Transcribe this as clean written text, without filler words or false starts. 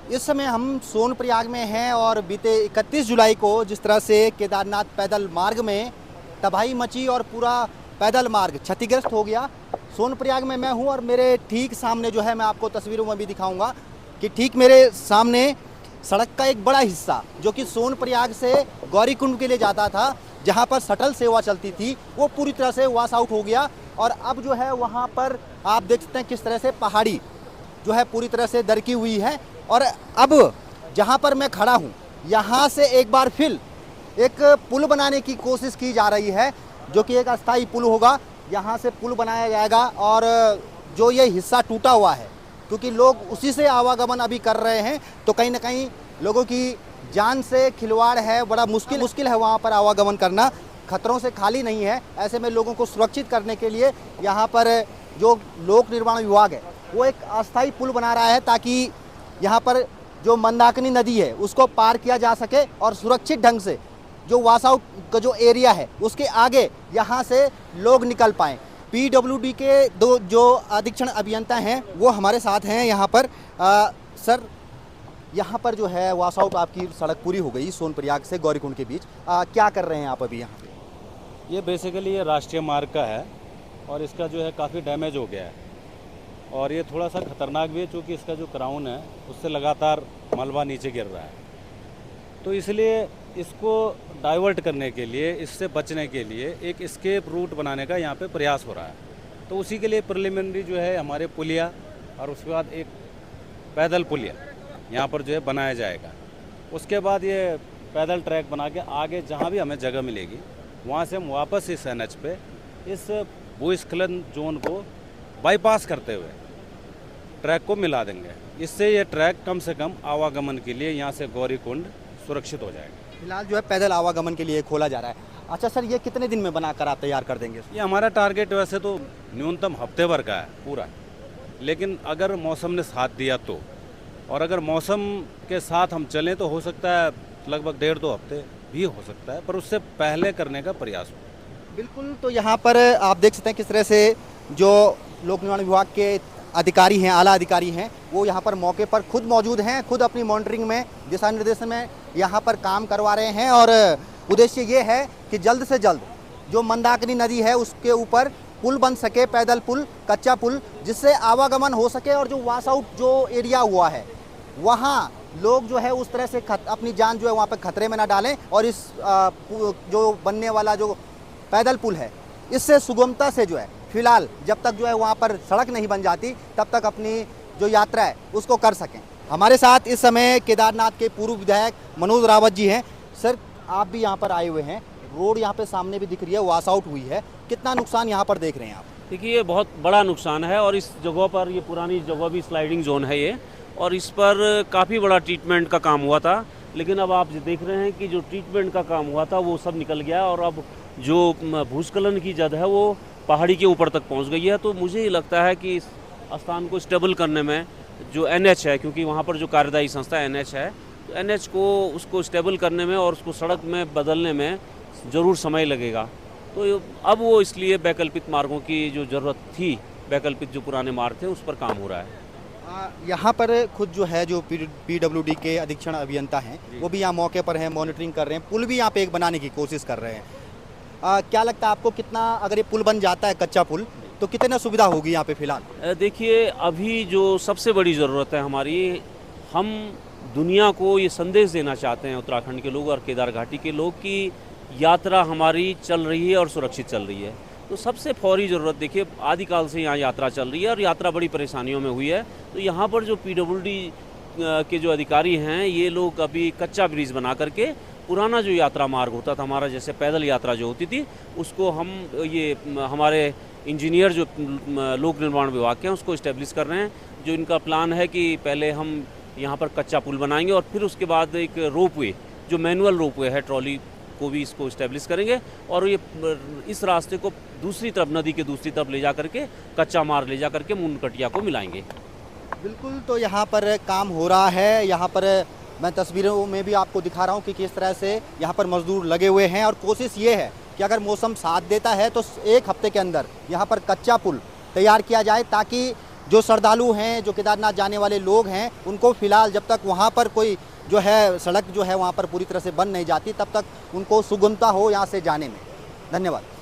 इस समय हम सोनप्रयाग में हैं और बीते 31 जुलाई को जिस तरह से केदारनाथ पैदल मार्ग में तबाही मची और पूरा पैदल मार्ग क्षतिग्रस्त हो गया। सोनप्रयाग में मैं हूं और मेरे ठीक सामने जो है, मैं आपको तस्वीरों में भी दिखाऊंगा कि ठीक मेरे सामने सड़क का एक बड़ा हिस्सा जो कि सोनप्रयाग से गौरीकुंड के लिए जाता था, जहां पर शटल सेवा चलती थी, वो पूरी तरह से वॉश आउट हो गया। और अब जो है वहां पर आप देख सकते हैं किस तरह से पहाड़ी जो है पूरी तरह से दरकी हुई है। और अब जहां पर मैं खड़ा हूं, यहां से एक बार फिर एक पुल बनाने की कोशिश की जा रही है, जो कि एक अस्थाई पुल होगा। यहां से पुल बनाया जाएगा और जो ये हिस्सा टूटा हुआ है, क्योंकि लोग उसी से आवागमन अभी कर रहे हैं, तो कहीं ना कहीं लोगों की जान से खिलवाड़ है, बड़ा मुश्किल है वहाँ पर आवागमन करना, खतरों से खाली नहीं है। ऐसे में लोगों को सुरक्षित करने के लिए यहाँ पर जो लोक निर्माण विभाग है वो एक अस्थाई पुल बना रहा है, ताकि यहाँ पर जो मंदाकिनी नदी है उसको पार किया जा सके और सुरक्षित ढंग से जो वॉश आउट का जो एरिया है उसके आगे यहाँ से लोग निकल पाएँ। पीडब्ल्यूडी के दो जो अधीक्षण अभियंता हैं वो हमारे साथ हैं यहाँ पर। सर, यहाँ पर जो है वॉश आउट आपकी सड़क पूरी हो गई सोनप्रयाग से गौरीकुंड के बीच, क्या कर रहे हैं आप अभी यहाँ पे? ये बेसिकली ये राष्ट्रीय मार्ग का है और इसका जो है काफ़ी डैमेज हो गया है और ये थोड़ा सा खतरनाक भी है, क्योंकि इसका जो क्राउन है उससे लगातार मलबा नीचे गिर रहा है। तो इसलिए इसको डाइवर्ट करने के लिए, इससे बचने के लिए एक एस्केप रूट बनाने का यहाँ पे प्रयास हो रहा है। तो उसी के लिए प्रिलिमिनरी जो है हमारे पुलिया और उसके बाद एक पैदल पुलिया यहाँ पर जो है बनाया जाएगा। उसके बाद ये पैदल ट्रैक बना के आगे जहाँ भी हमें जगह मिलेगी वहाँ से हम वापस इस एनएच पे इस भूस्खलन जोन को बाईपास करते हुए ट्रैक को मिला देंगे। इससे ये ट्रैक कम से कम आवागमन के लिए यहाँ से गौरीकुंड सुरक्षित हो जाएगा। फिलहाल जो है पैदल आवागमन के लिए खोला जा रहा है। अच्छा सर, ये कितने दिन में बनाकर आप तैयार कर देंगे? ये हमारा टारगेट वैसे तो न्यूनतम हफ्ते भर का है पूरा, लेकिन अगर मौसम ने साथ दिया तो, और अगर मौसम के साथ हम चलें तो हो सकता है लगभग 1.5-2 हफ्ते भी हो सकता है, पर उससे पहले करने का प्रयास हो। बिल्कुल। तो यहाँ पर आप देख सकते हैं किस तरह से जो लोक निर्माण विभाग के अधिकारी हैं, आला अधिकारी हैं, वो यहाँ पर मौके पर खुद मौजूद हैं, खुद अपनी मॉनिटरिंग में, दिशा निर्देश में यहाँ पर काम करवा रहे हैं। और उद्देश्य ये है कि जल्द से जल्द जो मंदाकिनी नदी है उसके ऊपर पुल बन सके, पैदल पुल, कच्चा पुल, जिससे आवागमन हो सके और जो वॉश आउट जो एरिया हुआ है वहाँ लोग जो है उस तरह से अपनी जान जो है वहाँ पर खतरे में ना डालें और इस जो बनने वाला जो पैदल पुल है इससे सुगमता से जो है फिलहाल जब तक जो है वहाँ पर सड़क नहीं बन जाती तब तक अपनी जो यात्रा है उसको कर सकें। हमारे साथ इस समय केदारनाथ के पूर्व विधायक मनोज रावत जी हैं। सर, आप भी यहाँ पर आए हुए हैं, रोड यहाँ पे सामने भी दिख रही है, वॉश आउट हुई है, कितना नुकसान यहाँ पर देख रहे हैं आप? देखिए, ये बहुत बड़ा नुकसान है और इस जगह पर, ये पुरानी जगह भी स्लाइडिंग जोन है ये, और इस पर काफ़ी बड़ा ट्रीटमेंट का काम हुआ था, लेकिन अब आप देख रहे हैं कि जो ट्रीटमेंट का काम हुआ था वो सब निकल गया और अब जो भूस्खलन की जद है वो पहाड़ी के ऊपर तक पहुंच गई है। तो मुझे ये लगता है कि इस स्थान को स्टेबल करने में जो एनएच है, क्योंकि वहाँ पर जो कार्यदायी संस्था एनएच है, तो एनएच को उसको स्टेबल करने में और उसको सड़क में बदलने में ज़रूर समय लगेगा। तो अब वो इसलिए वैकल्पिक मार्गों की जो ज़रूरत थी, वैकल्पिक जो पुराने मार्ग थे उस पर काम हो रहा है। यहाँ पर खुद जो है जो पीडब्ल्यूडी के अधीक्षण अभियंता हैं वो भी यहाँ मौके पर हैं, मॉनिटरिंग कर रहे हैं, पुल भी यहाँ पे एक बनाने की कोशिश कर रहे हैं। क्या लगता है आपको, कितना अगर ये पुल बन जाता है, कच्चा पुल, तो कितना सुविधा होगी यहाँ पे फिलहाल? देखिए, अभी जो सबसे बड़ी ज़रूरत है हमारी, हम दुनिया को ये संदेश देना चाहते हैं, उत्तराखंड के लोग और केदार घाटी के लोग, कि यात्रा हमारी चल रही है और सुरक्षित चल रही है। तो सबसे फौरी ज़रूरत, देखिए आदिकाल से यहाँ यात्रा चल रही है और यात्रा बड़ी परेशानियों में हुई है। तो यहाँ पर जो पीडब्ल्यूडी के जो अधिकारी हैं, ये लोग अभी कच्चा ब्रिज बना करके पुराना जो यात्रा मार्ग होता था हमारा, जैसे पैदल यात्रा जो होती थी, उसको हम ये हमारे इंजीनियर जो लोक निर्माण विभाग के हैं उसको इस्टेब्लिश कर रहे हैं। जो इनका प्लान है कि पहले हम यहाँ पर कच्चा पुल बनाएंगे और फिर उसके बाद एक रोपवे, जो मैनुअल रोपवे है, ट्रॉली को भी इसको इस्टेब्लिश करेंगे और ये इस रास्ते को दूसरी तरफ, नदी के दूसरी तरफ ले जा करके, कच्चा मार्ग ले जा करके मुनकटिया को मिलाएंगे। बिल्कुल। तो यहाँ पर काम हो रहा है। यहाँ पर मैं तस्वीरों में भी आपको दिखा रहा हूँ कि किस तरह से यहाँ पर मजदूर लगे हुए हैं और कोशिश ये है कि अगर मौसम साथ देता है तो 1 हफ्ते के अंदर यहाँ पर कच्चा पुल तैयार किया जाए, ताकि जो श्रद्धालु हैं, जो केदारनाथ जाने वाले लोग हैं, उनको फिलहाल जब तक वहाँ पर कोई जो है सड़क जो है वहाँ पर पूरी तरह से बन नहीं जाती, तब तक उनको सुगमता हो यहाँ से जाने में। धन्यवाद।